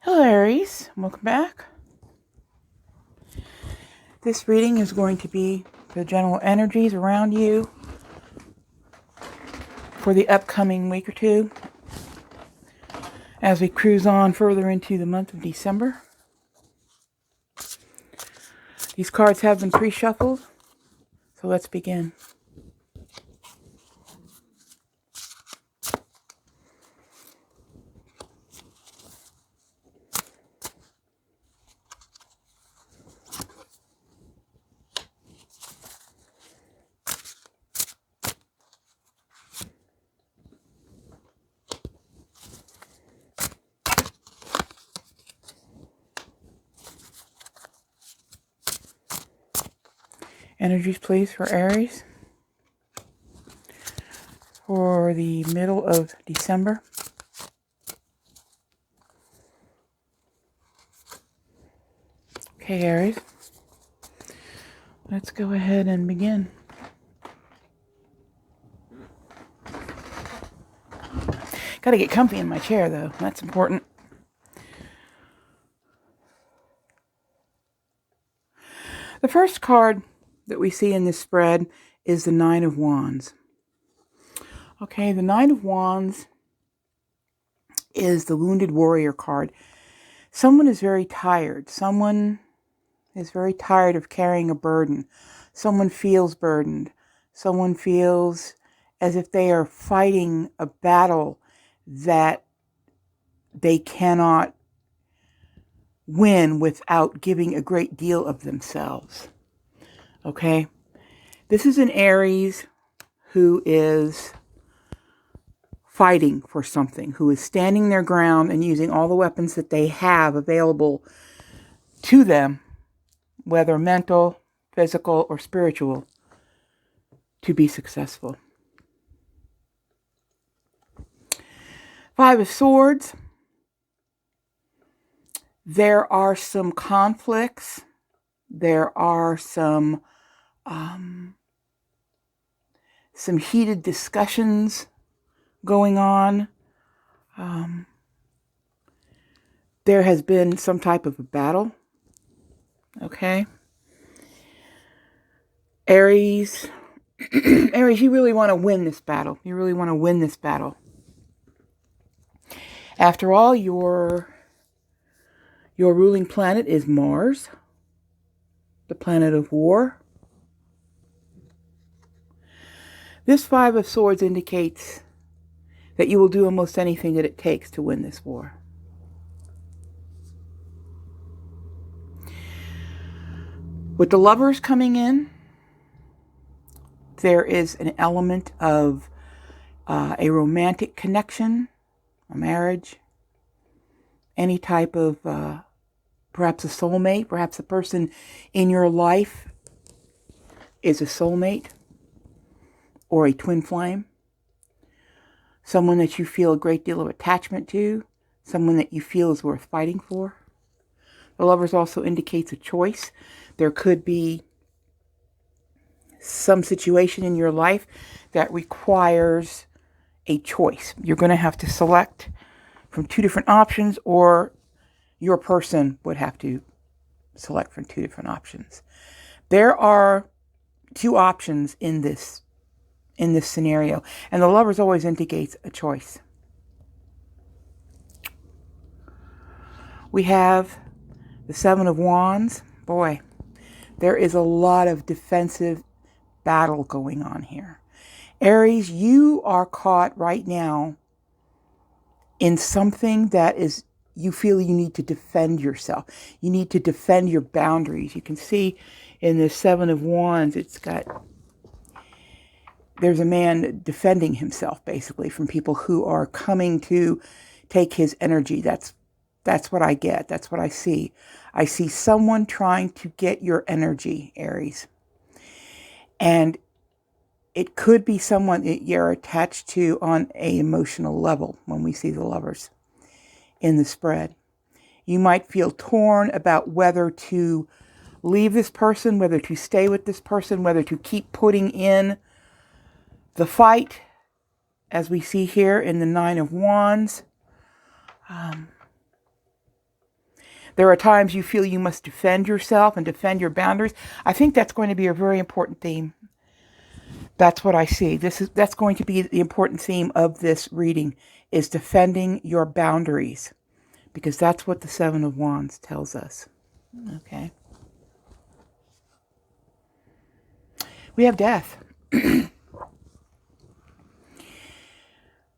Hello Aries, welcome back. This reading is going to be the general energies around you for the upcoming week or two as we cruise on further into the month of December. These cards have been pre-shuffled, so let's begin. Energies, please, for Aries for the middle of December. Okay, Aries, let's go ahead and begin. Got to get comfy in my chair, though. That's important. The first card that we see in this spread is the Nine of Wands. Okay, the Nine of Wands is the Wounded Warrior card. Someone is very tired. Someone is very tired of carrying a burden. Someone feels burdened. Someone feels as if they are fighting a battle that they cannot win without giving a great deal of themselves. Okay? This is an Aries who is fighting for something, who is standing their ground and using all the weapons that they have available to them, whether mental, physical, or spiritual, to be successful. Five of Swords. There are some conflicts. There are some heated discussions going on. There has been some type of a battle. Okay. Aries, Aries, you really want to win this battle. You really want to win this battle. After all, your ruling planet is Mars, the planet of war. This Five of Swords indicates that you will do almost anything that it takes to win this war. With the Lovers coming in, there is an element of a romantic connection, a marriage, any type of perhaps a soulmate, perhaps a person in your life is a soulmate or a twin flame, someone that you feel a great deal of attachment to, someone that you feel is worth fighting for. The Lovers also indicates a choice. There could be some situation in your life that requires a choice. You're going to have to select from two different options, or your person would have to select from two different options. There are two options in this scenario, and the Lovers always indicates a choice. We have the Seven of Wands. Boy, there is a lot of defensive battle going on here. Aries, you are caught right now in something that is, you feel you need to defend yourself. You need to defend your boundaries. You can see in the Seven of Wands, there's a man defending himself, basically, from people who are coming to take his energy. That's what I get. That's what I see. I see someone trying to get your energy, Aries. And it could be someone that you're attached to on an emotional level when we see the Lovers in the spread. You might feel torn about whether to leave this person, whether to stay with this person, whether to keep putting in the fight, as we see here in the Nine of Wands. There are times you feel you must defend yourself and defend your boundaries. I think that's going to be a very important theme. That's what I see. That's going to be the important theme of this reading, is defending your boundaries, because that's what the Seven of Wands tells us. Okay. We have death.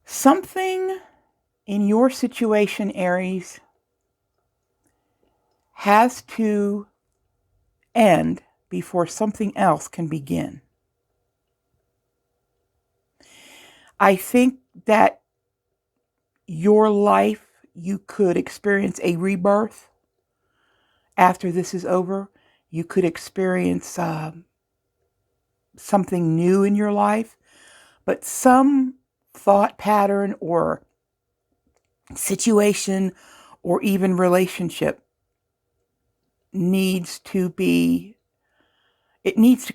Something in your situation, Aries, has to end before something else can begin. I think that your life, you could experience a rebirth after this is over. You could experience something new in your life, but some thought pattern or situation or even relationship needs to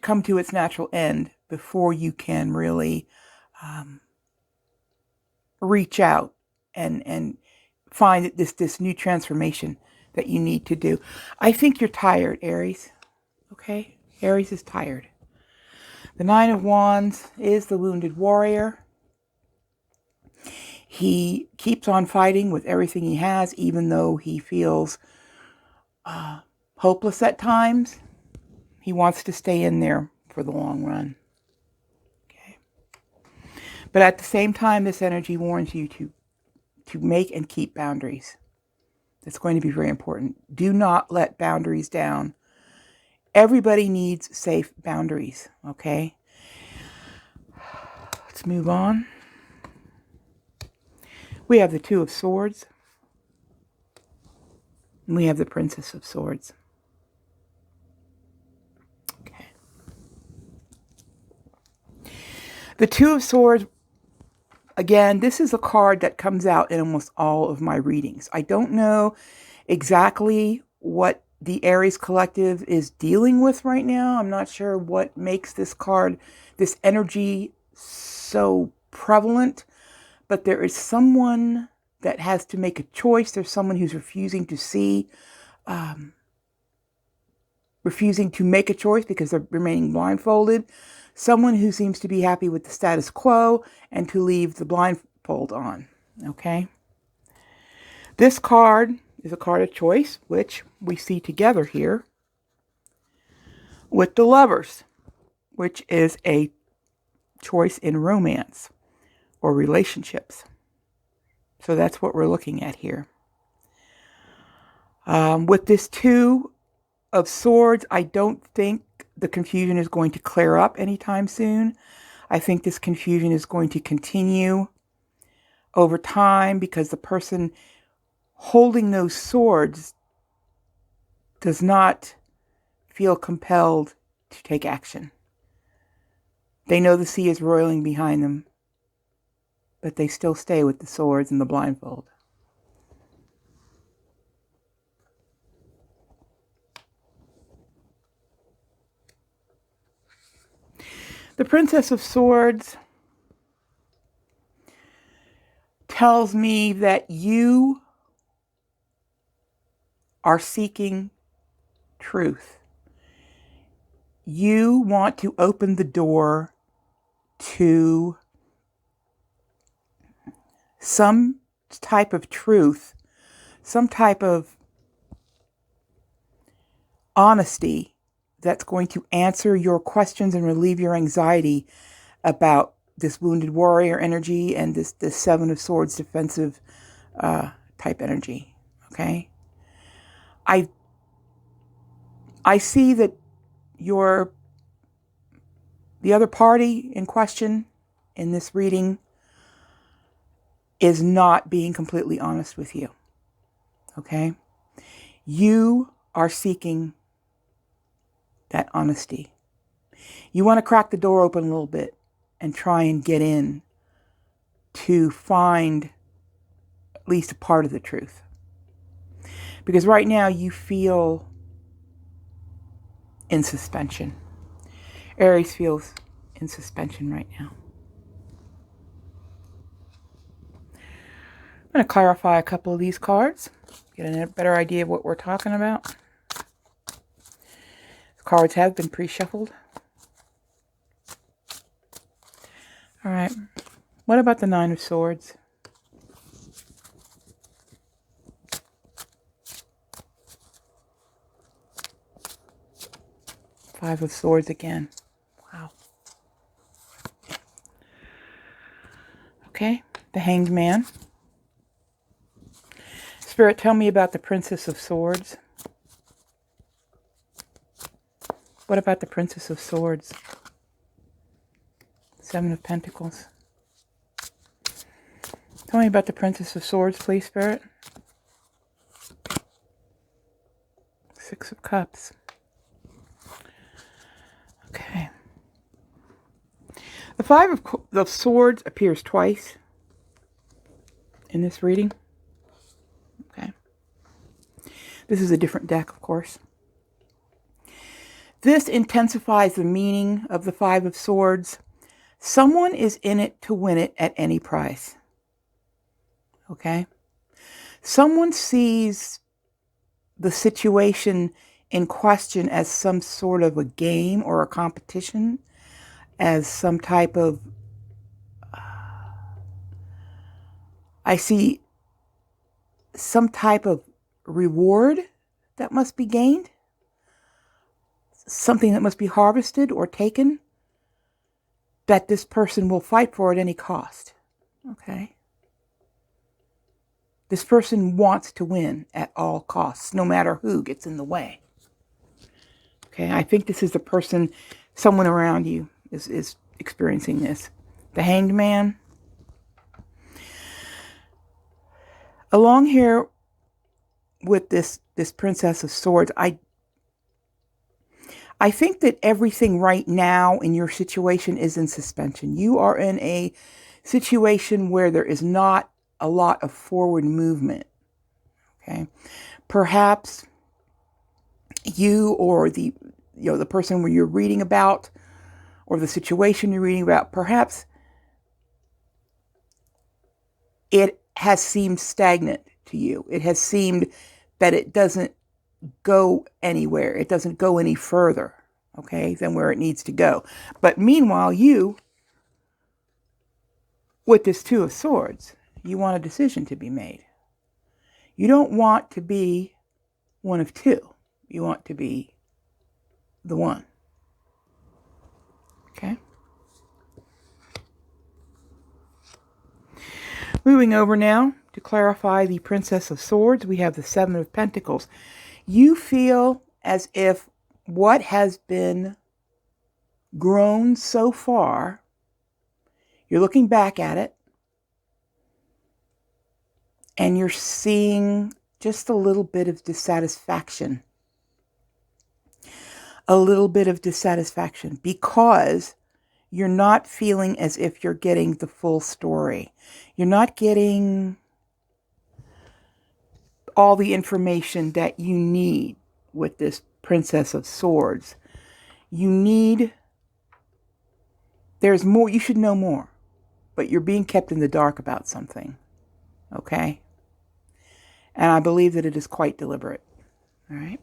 come to its natural end before you can really reach out and find this new transformation that you need to do. I think you're tired, Aries. Okay? Aries is tired. The Nine of Wands is the wounded warrior. He keeps on fighting with everything he has, even though he feels hopeless at times. He wants to stay in there for the long run. Okay. But at the same time, this energy warns you to make and keep boundaries. That's going to be very important. Do not let boundaries down. Everybody needs safe boundaries, okay? Let's move on. We have the Two of Swords. And we have the Princess of Swords. Okay. The Two of Swords, again, this is a card that comes out in almost all of my readings. I don't know exactly what the Aries collective is dealing with right now. I'm not sure what makes this card, this energy, so prevalent. But there is someone that has to make a choice. There's someone who's refusing to see, refusing to make a choice because they're remaining blindfolded. Someone who seems to be happy with the status quo and to leave the blindfold on. Okay? This card is a card of choice, which we see together here with the Lovers, which is a choice in romance or relationships. So that's what we're looking at here. With this Two of Swords, I don't think the confusion is going to clear up anytime soon. I think this confusion is going to continue over time because the person holding those swords does not feel compelled to take action. They know the sea is roiling behind them, but they still stay with the swords and the blindfold. The Princess of Swords tells me that you are seeking truth. You want to open the door to some type of truth, some type of honesty that's going to answer your questions and relieve your anxiety about this wounded warrior energy and this Seven of Swords defensive type energy. Okay? I see that the other party in question in this reading is not being completely honest with you. Okay? You are seeking that honesty. You want to crack the door open a little bit and try and get in to find at least a part of the truth. Because right now you feel in suspension. Aries feels in suspension right now. going to clarify a couple of these cards, get a better idea of what we're talking about. The cards have been pre-shuffled. All right. What about the Nine of Swords? Five of Swords again. Wow. Okay. The Hanged Man. Spirit, tell me about the Princess of Swords. What about the Princess of Swords? Seven of Pentacles. Tell me about the Princess of Swords, please, Spirit. Six of Cups. Okay. The Five of Swords appears twice in this reading. Okay. This is a different deck, of course. This intensifies the meaning of the Five of Swords. Someone is in it to win it at any price. Okay? Someone sees the situation in question as some sort of a game or a competition, as some type of... I see some type of reward that must be gained. Something that must be harvested or taken that this person will fight for at any cost. Okay? This person wants to win at all costs, no matter who gets in the way. Okay, I think this is the person, someone around you is experiencing this. The Hanged Man. Along here with this Princess of Swords, I think that everything right now in your situation is in suspension. You are in a situation where there is not a lot of forward movement. Okay, perhaps you or the person where you're reading about, or the situation you're reading about, perhaps it has seemed stagnant to you. It has seemed that it doesn't go anywhere. It doesn't go any further, okay, than where it needs to go. But meanwhile, you, with this Two of Swords, you want a decision to be made. You don't want to be one of two. You want to be the one. Okay? Moving over now to clarify the Princess of Swords, we have the Seven of Pentacles. You feel as if what has been grown so far, you're looking back at it, and you're seeing just a little bit of dissatisfaction. A little bit of dissatisfaction because you're not feeling as if you're getting the full story. You're not getting all the information that you need with this Princess of Swords. There's more, you should know more, but you're being kept in the dark about something. Okay? And I believe that it is quite deliberate. All right?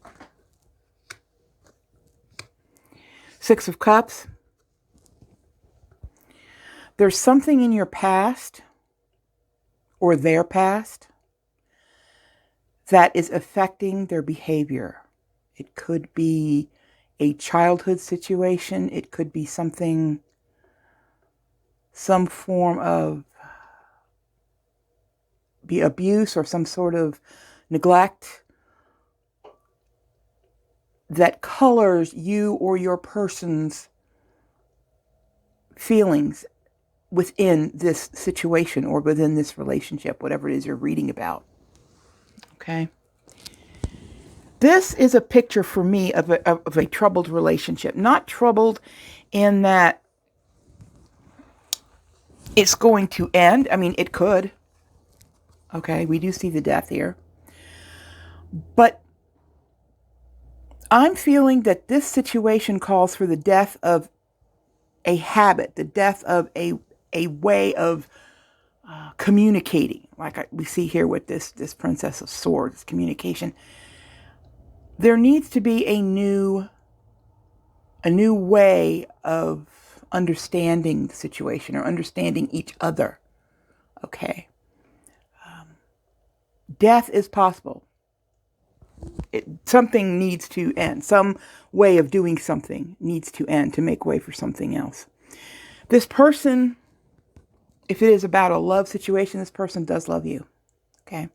Six of Cups. There's something in your past or their past that is affecting their behavior. It could be a childhood situation. It could be some form of abuse or some sort of neglect that colors you or your person's feelings within this situation or within this relationship, whatever it is you're reading about. Okay? This is a picture for me of a troubled relationship. Not troubled in that it's going to end. I mean, it could. Okay, we do see the death here. But I'm feeling that this situation calls for the death of a habit, the death of a way of communicating like we see here with this Princess of Swords, communication. There needs to be a new way of understanding the situation or understanding each other. Okay. Death is possible. Something needs to end. Some way of doing something needs to end to make way for something else. This person, if it is about a love situation, this person does love you. Okay.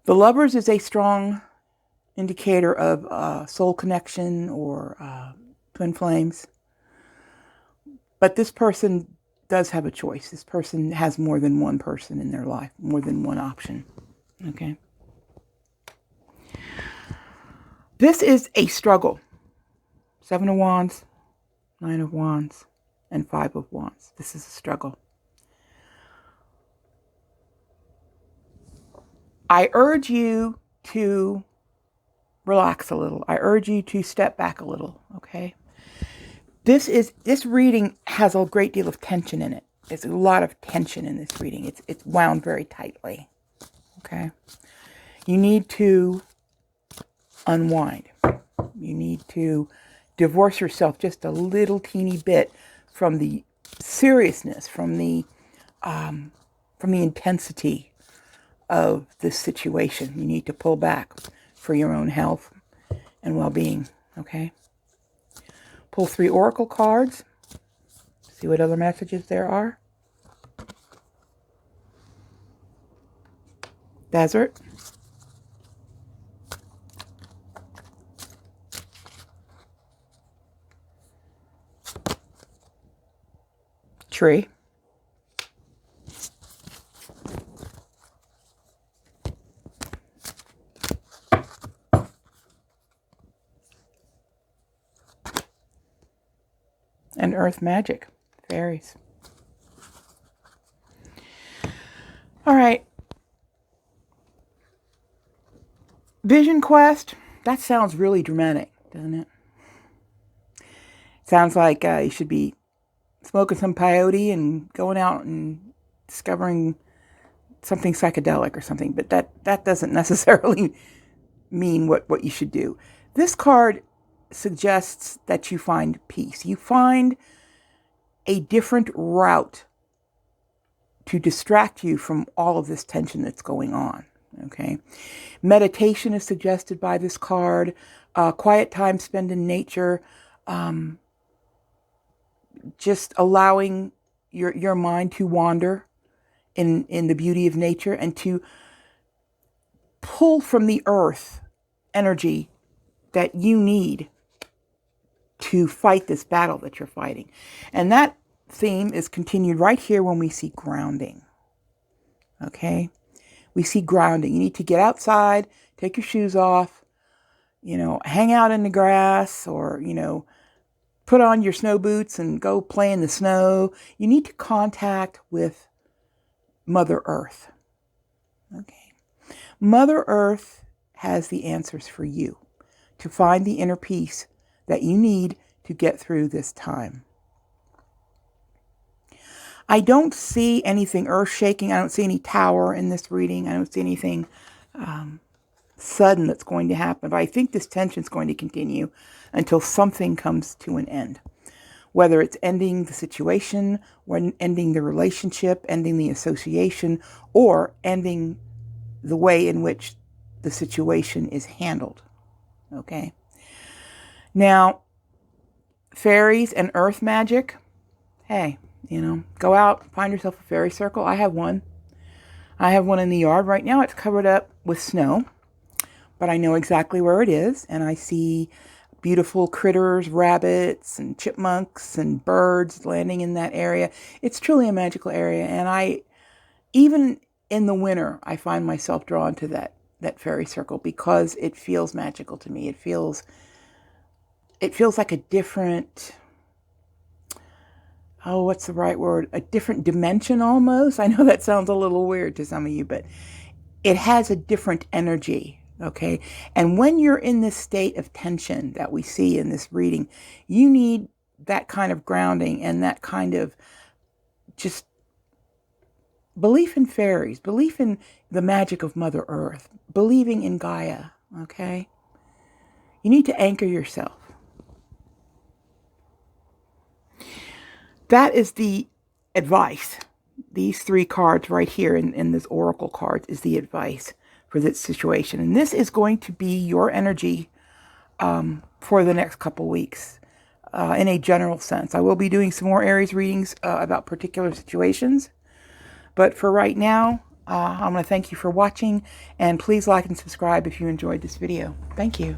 The Lovers is a strong indicator of soul connection or twin flames. But this person does have a choice. This person has more than one person in their life, more than one option. Okay. This is a struggle. 7 of Wands, 9 of Wands, and 5 of Wands. This is a struggle. I urge you to relax a little. I urge you to step back a little, okay? This reading has a great deal of tension in it. There's a lot of tension in this reading. It's wound very tightly, okay? You need to unwind. You need to divorce yourself just a little teeny bit from the seriousness, from the intensity of this situation. You need to pull back for your own health and well-being, okay? Pull 3 oracle cards. See what other messages there are. Desert. Tree. And earth magic. Fairies. All right. Vision quest. That sounds really dramatic, doesn't it? Sounds like you should be smoking some peyote and going out and discovering something psychedelic or something. But that doesn't necessarily mean what you should do. This card suggests that you find peace. You find a different route to distract you from all of this tension that's going on. Okay. Meditation is suggested by this card. Quiet time spent in nature. Just allowing your mind to wander in the beauty of nature and to pull from the earth energy that you need to fight this battle that you're fighting. And that theme is continued right here when we see grounding. Okay? We see grounding. You need to get outside, take your shoes off, hang out in the grass or, put on your snow boots and go play in the snow. You need to contact with Mother Earth. Okay. Mother Earth has the answers for you to find the inner peace that you need to get through this time. I don't see anything earth-shaking. I don't see any tower in this reading. I don't see anything sudden that's going to happen. But I think this tension is going to continue until something comes to an end. Whether it's ending the situation, or ending the relationship, ending the association, or ending the way in which the situation is handled. Okay? Now, fairies and earth magic, hey, go out, find yourself a fairy circle. I have one. I have one in the yard. Right now it's covered up with snow, but I know exactly where it is, and I see beautiful critters, rabbits and chipmunks and birds landing in that area. It's truly a magical area, and even in the winter, I find myself drawn to that fairy circle because it feels magical to me. It feels like a different, what's the right word? A different dimension almost. I know that sounds a little weird to some of you, but it has a different energy, okay? And when you're in this state of tension that we see in this reading, you need that kind of grounding and that kind of just belief in fairies, belief in the magic of Mother Earth, believing in Gaia, okay? You need to anchor yourself. That is the advice. These 3 cards right here in this oracle card is the advice for this situation. And this is going to be your energy for the next couple weeks in a general sense. I will be doing some more Aries readings about particular situations. But for right now, I'm going to thank you for watching. And please like and subscribe if you enjoyed this video. Thank you.